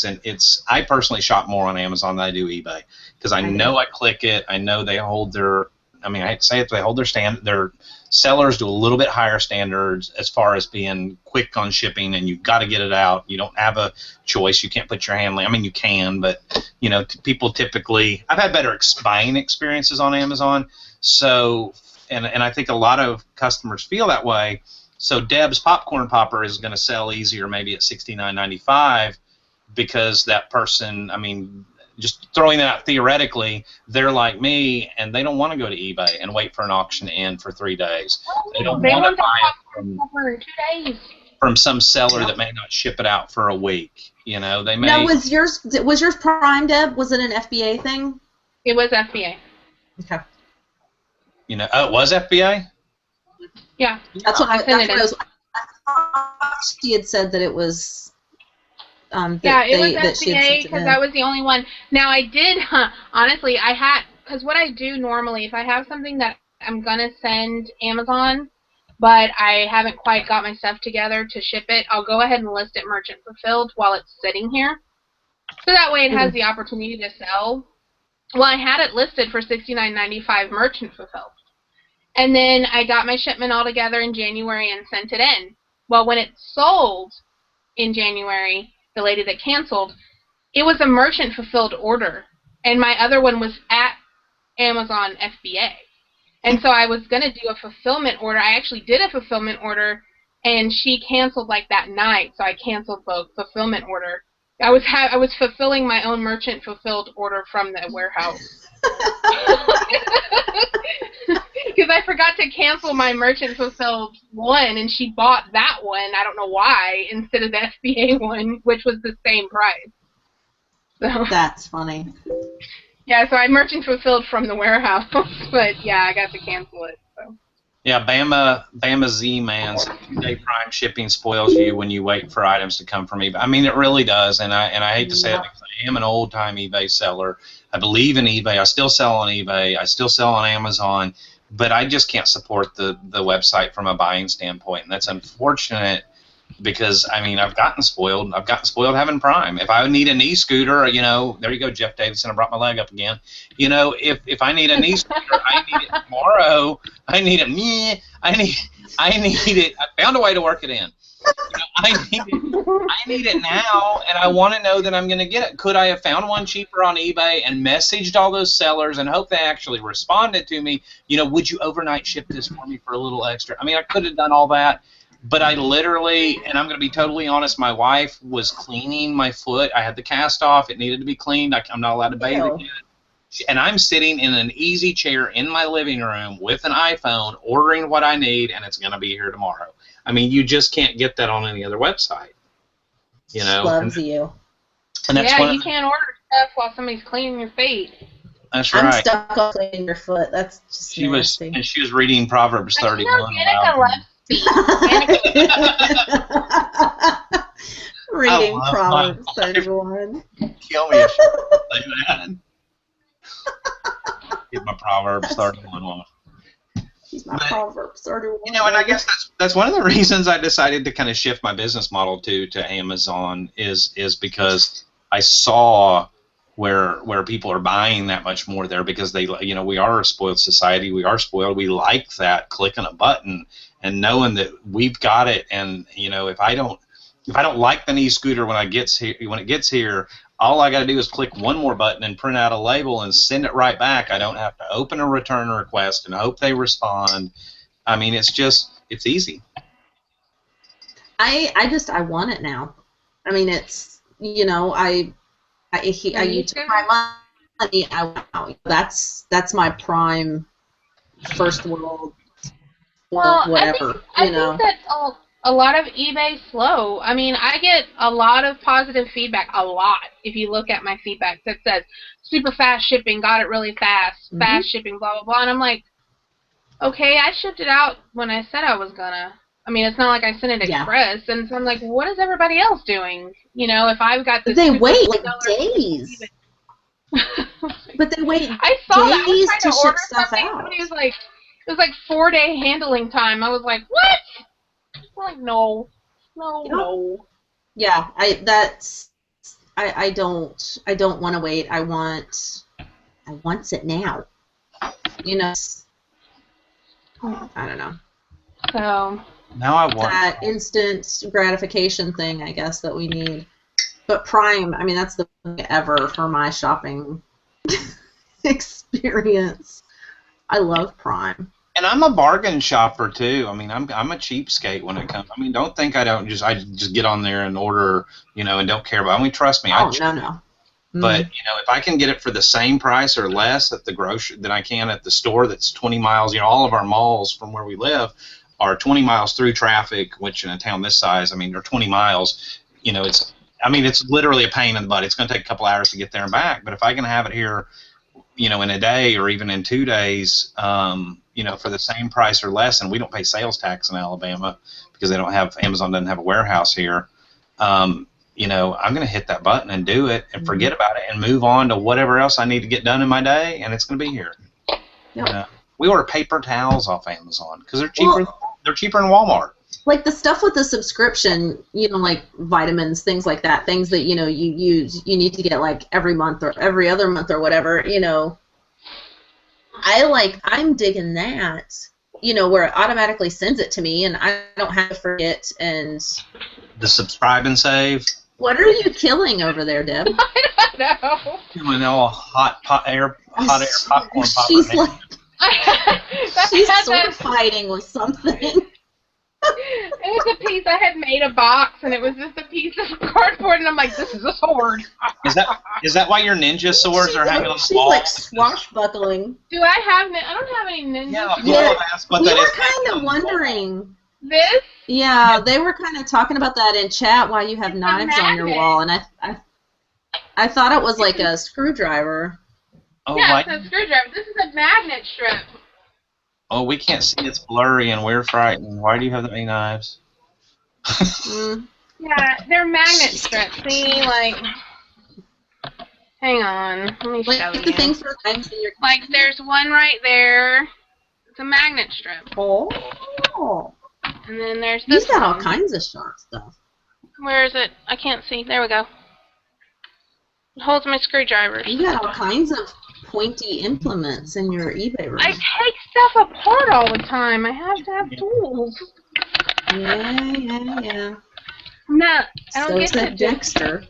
personally shop more on Amazon than I do eBay because I know I click it. I know they hold their. I mean, I hate to say it, they hold their stand. Their sellers do a little bit higher standards as far as being quick on shipping, and you've got to get it out. You don't have a choice. You can't put your handling. I mean, you can, but people typically. I've had better buying experiences on Amazon, so and I think a lot of customers feel that way. So Deb's popcorn popper is going to sell easier, maybe at $69.95, because that person. I mean. Just throwing that out theoretically, they're like me, and they don't want to go to eBay and wait for an auction to end for 3 days. They don't want to buy it from some seller that may not ship it out for a week. They may. Now, was yours Prime, Deb? Was it an FBA thing? It was FBA. Okay. It was FBA. Yeah, that's what I thought she had said that it was. It was FBA because that was the only one. Now, I did, honestly, because what I do normally, if I have something that I'm going to send Amazon, but I haven't quite got my stuff together to ship it, I'll go ahead and list it merchant fulfilled while it's sitting here. So that way it has the opportunity to sell. Well, I had it listed for $69.95 merchant fulfilled. And then I got my shipment all together in January and sent it in. Well, when it sold in January, the lady that canceled, it was a merchant fulfilled order, and my other one was at Amazon FBA. And so I was going to do a fulfillment order. I actually did a fulfillment order, and she canceled like that night, so I canceled the fulfillment order. I was fulfilling my own merchant fulfilled order from the warehouse. Because I forgot to cancel my merchant fulfilled one, and she bought that one, I don't know why, instead of the FBA one, which was the same price. So, that's funny. yeah, so I merchant fulfilled from the warehouse, but yeah, I got to cancel it. So. Yeah, Bama Z man, 2-day Prime shipping spoils you when you wait for items to come from eBay. I mean, it really does, and I hate to say it because I am an old-time eBay seller. I believe in eBay. I still sell on eBay. I still sell on Amazon, but I just can't support the website from a buying standpoint, and that's unfortunate. Because, I mean, I've gotten spoiled. I've gotten spoiled having Prime. If I need an e-scooter, you know, there you go, Jeff Davidson. I brought my leg up again. You know, if I need an e-scooter, I need it tomorrow. I need it. I need it. I found a way to work it in. You know, I need it now, and I want to know that I'm going to get it. Could I have found one cheaper on eBay and messaged all those sellers and hope they actually responded to me? You know, would you overnight ship this for me for a little extra? I mean, I could have done all that. But I literally, and I'm going to be totally honest, my wife was cleaning my foot. I had the cast off. It needed to be cleaned. I'm not allowed to bathe again. And I'm sitting in an easy chair in my living room with an iPhone ordering what I need, and it's going to be here tomorrow. I mean, you just can't get that on any other website. You know? Loves you. And that's you can't order stuff while somebody's cleaning your feet. That's right. I'm stuck on cleaning your foot. That's just she was reading Proverbs 31. Reading Proverbs 31. Kill me if you say that. Get my Proverbs 31 off. He's my Proverbs 31. You know, and I guess that's one of the reasons I decided to kind of shift my business model to Amazon is because I saw where people are buying that much more there because they, you know, we are a spoiled society. We are spoiled. We like that clicking a button and knowing that we've got it. And you know, if I don't like the e-scooter when it gets here, all I got to do is click one more button and print out a label and send it right back. I don't have to open a return request and hope they respond. I mean, it's easy. I want it now. I mean, it's, you know, I you took my money. That's my prime first world. Whatever. I think that a lot of eBay's slow. I mean, I get a lot of positive feedback. A lot. If you look at my feedback that says super fast shipping, got it really fast, fast shipping, blah blah blah, and I'm like, okay, I shipped it out when I said I was gonna. I mean, it's not like I sent it express, and so I'm like, what is everybody else doing? You know, if I've got this. They wait like days. But they wait I saw days that. I was trying to to order ship stuff something. out. Somebody was like, it was like 4-day handling time. I was like, what? I'm like, no. Yeah, I don't want to wait. I want it now. You know. I don't know. So. Now I want that instant gratification thing, I guess, that we need. But Prime, I mean, that's the thing ever for my shopping experience. I love Prime. And I'm a bargain shopper too. I mean, I'm a cheapskate when it comes. I mean, don't think I just get on there and order, you know, and don't care about. I mean, trust me. No. But you know, if I can get it for the same price or less at the grocery than I can at the store that's 20 miles, you know, all of our malls from where we live are 20 miles through traffic, which in a town this size, I mean, they're 20 miles. You know, it's literally a pain in the butt. It's going to take a couple hours to get there and back. But if I can have it here, you know, in a day or even in 2 days, you know, for the same price or less, and we don't pay sales tax in Alabama because Amazon doesn't have a warehouse here. You know, I'm going to hit that button and do it and forget about it and move on to whatever else I need to get done in my day, and it's going to be here. Yep. We order paper towels off Amazon because they're cheaper. Well, they're cheaper in Walmart. Like the stuff with the subscription, you know, like vitamins, things like that, things that, you know, you need to get like every month or every other month or whatever, you know. I'm digging that, you know, where it automatically sends it to me and I don't have to forget and. The subscribe and save? What are you killing over there, Deb? I don't know. Doing all hot air popcorn popper. She's like, she's Had sort that- of fighting with something. It was a piece I had made a box, and it was just a piece of cardboard, and I'm like, this is a sword. Is that why your ninja swords are hanging on the She's wall? like swashbuckling. Do I have? I don't have any ninja. Yeah, swords. people have asked what We that were is. kind of wondering. This? Yeah, they were kind of talking about that in chat. Why you have It's a knives on your magnet. wall, and I thought it was like a screwdriver. Oh, Yeah, why? it's a screwdriver. This is a magnet strip. Oh, we can't see. It's blurry, and we're frightened. Why do you have that many knives? Mm. Yeah, they're magnet strips. See, like, hang on, let me Like show the you. thing for knives in your Like, there's one right there. It's a magnet strip. Oh, And then there's you this got all one. kinds of sharp stuff. Where is it? I can't see. There we go. It holds my screwdrivers. You got all kinds of pointy implements in your eBay room. I take stuff apart all the time. I have to have tools. Yeah. No, I don't So get to said just. Dexter.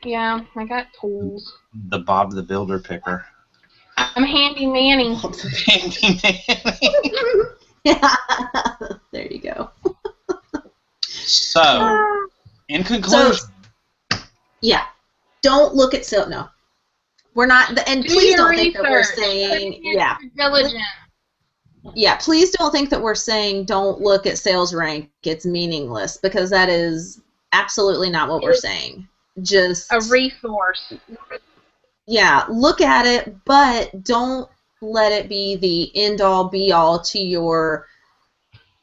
Yeah, I got tools. The Bob the Builder picker. I'm handy manny. Yeah. There you go. So, in conclusion, Yeah. Don't look at sale. No. We're not. And Do please your don't think that we're research. saying. You're Yeah. diligent. Yeah. Please don't think that we're saying don't look at sales rank. It's meaningless, because that is absolutely not what we're saying. Just A resource. yeah, look at it, but don't let it be the end-all, be-all to your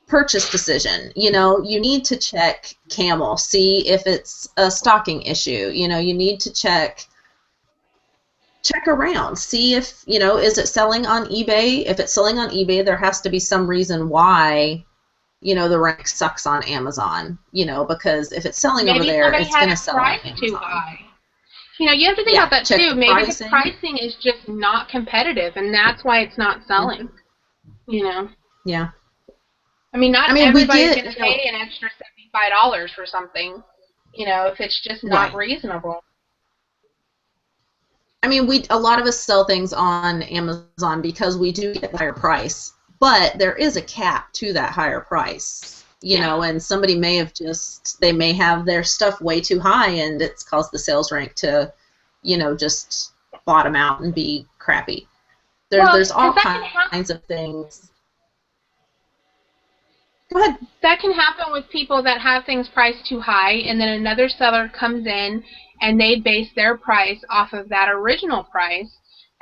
purchase decision. You know, you need to check Camel, see if it's a stocking issue. You know, you need to check around, see if, you know, is it selling on eBay? If it's selling on eBay, there has to be some reason why, you know, the rank sucks on Amazon, you know, because if it's selling over there, somebody it's going to had it sell on priced Amazon. too high. You know, you have to think Yeah, about that check too. the Maybe pricing. the pricing is just not competitive, and that's why it's not selling. You know. Yeah. I mean, not I mean, everybody's we going get, to pay an extra $75 for something. You know, if it's just not Right. reasonable. I mean, a lot of us sell things on Amazon because we do get a higher price, but there is a cap to that higher price, you know, and somebody may have they may have their stuff way too high, and it's caused the sales rank to, you know, just bottom out and be crappy. There's all kinds of things. Go ahead. That can happen with people that have things priced too high, and then another seller comes in and they base their price off of that original price,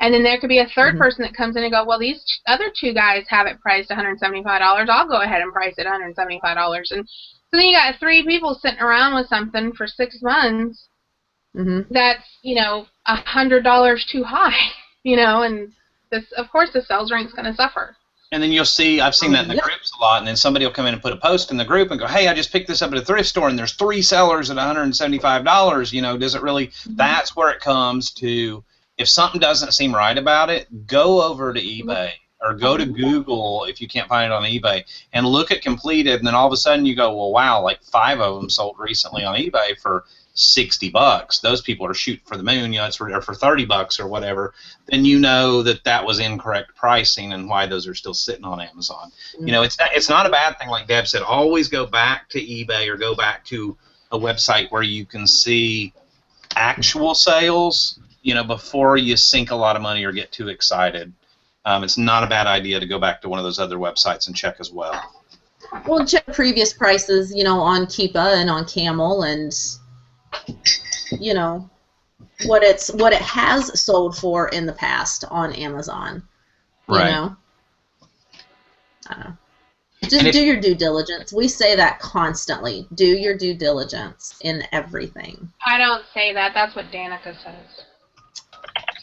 and then there could be a third person that comes in and go, well, these other two guys have it priced $175. I'll go ahead and price it $175. And so then you got three people sitting around with something for 6 months that's, you know, $100 too high, you know, and this, of course, the sales rank's going to suffer. and then you'll see, I've seen that in the groups a lot, and then somebody will come in and put a post in the group and go, hey, I just picked this up at a thrift store, and there's 3 sellers at $175. You know, does it really? That's where it comes to, if something doesn't seem right about it, go over to eBay or go to Google if you can't find it on eBay and look at completed, and then all of a sudden you go, well, wow, like 5 of them sold recently on eBay for $60. Those people are shooting for the moon, you know, it's for $30 or whatever. Then you know that was incorrect pricing and why those are still sitting on Amazon. You know, it's not a bad thing, like Deb said. Always go back to eBay or go back to a website where you can see actual sales, you know, before you sink a lot of money or get too excited. It's not a bad idea to go back to one of those other websites and check as well. Well, check previous prices, you know, on Keepa and on Camel, and you know what it has sold for in the past on Amazon. You know, I don't know. Just do your due diligence. We say that constantly. Do your due diligence in everything. I don't say that. That's what Danica says.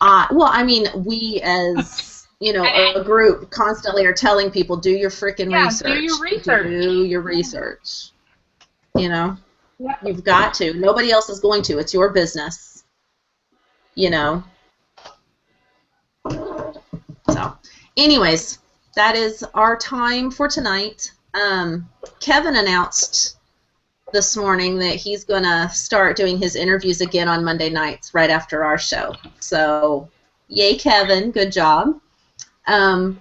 Well, I mean, we as, you know, a group constantly are telling people, do your freaking research. Do your research. Do your research. You know? Yep. You've got to. Nobody else is going to. It's your business. You know? So, anyways, that is our time for tonight. Kevin announced this morning that he's going to start doing his interviews again on Monday nights right after our show. So, yay, Kevin. Good job. Don't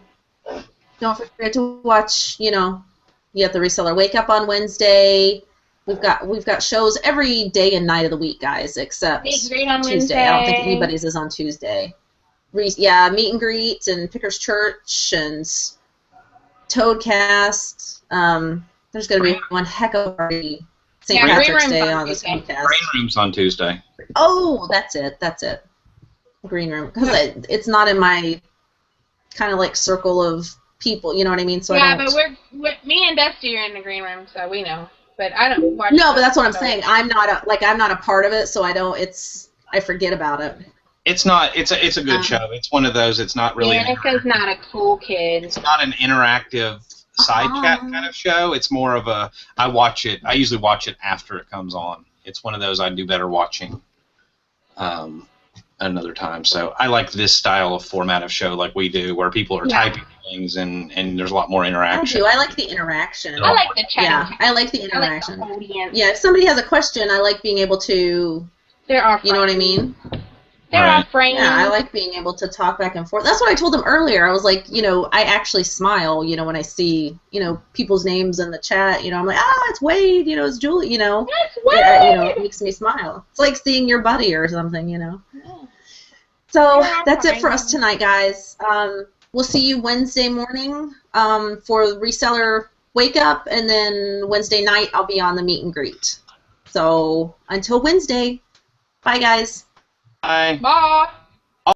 forget to watch, you have the Reseller Wake Up on Wednesday. We've got shows every day and night of the week, guys, except Meet and greet on Tuesday. Wednesday. I don't think anybody's is on Tuesday. Yeah, Meet and Greet and Picker's Church and Toadcast. There's going to be one heck of a party St. Patrick's Day on the Toadcast. Green Room's on Tuesday. Oh, that's it. Green Room. Because it's not in my kind of like circle of people, you know what I mean? So yeah, I don't... but me and Dusty are in the green room, so we know. But I don't watch. No, but that's what I'm saying. I'm not a part of it, so I forget about it. It's not. It's a good show. It's one of those. It's not really. Danica's not a cool kid. It's not an interactive side chat kind of show. It's more of a. I watch it. I usually watch it after it comes on. It's one of those I do better watching. Another time. So I like this style of format of show like we do, where people are typing things and there's a lot more interaction. I do. I like the interaction. I like the chat. Yeah, I like the interaction. I like the audience. Yeah, if somebody has a question, I like being able to. There are. You know what I mean? There are friends. Yeah, I like being able to talk back and forth. That's what I told them earlier. I was like, I actually smile, when I see, people's names in the chat. I'm like, it's Wade, it's Julie, That's Wade. It makes me smile. It's like seeing your buddy or something, Yeah. So that's it for us tonight, guys. We'll see you Wednesday morning for the Reseller Wake Up, and then Wednesday night I'll be on the Meet and Greet. So until Wednesday, bye, guys. Bye. Bye.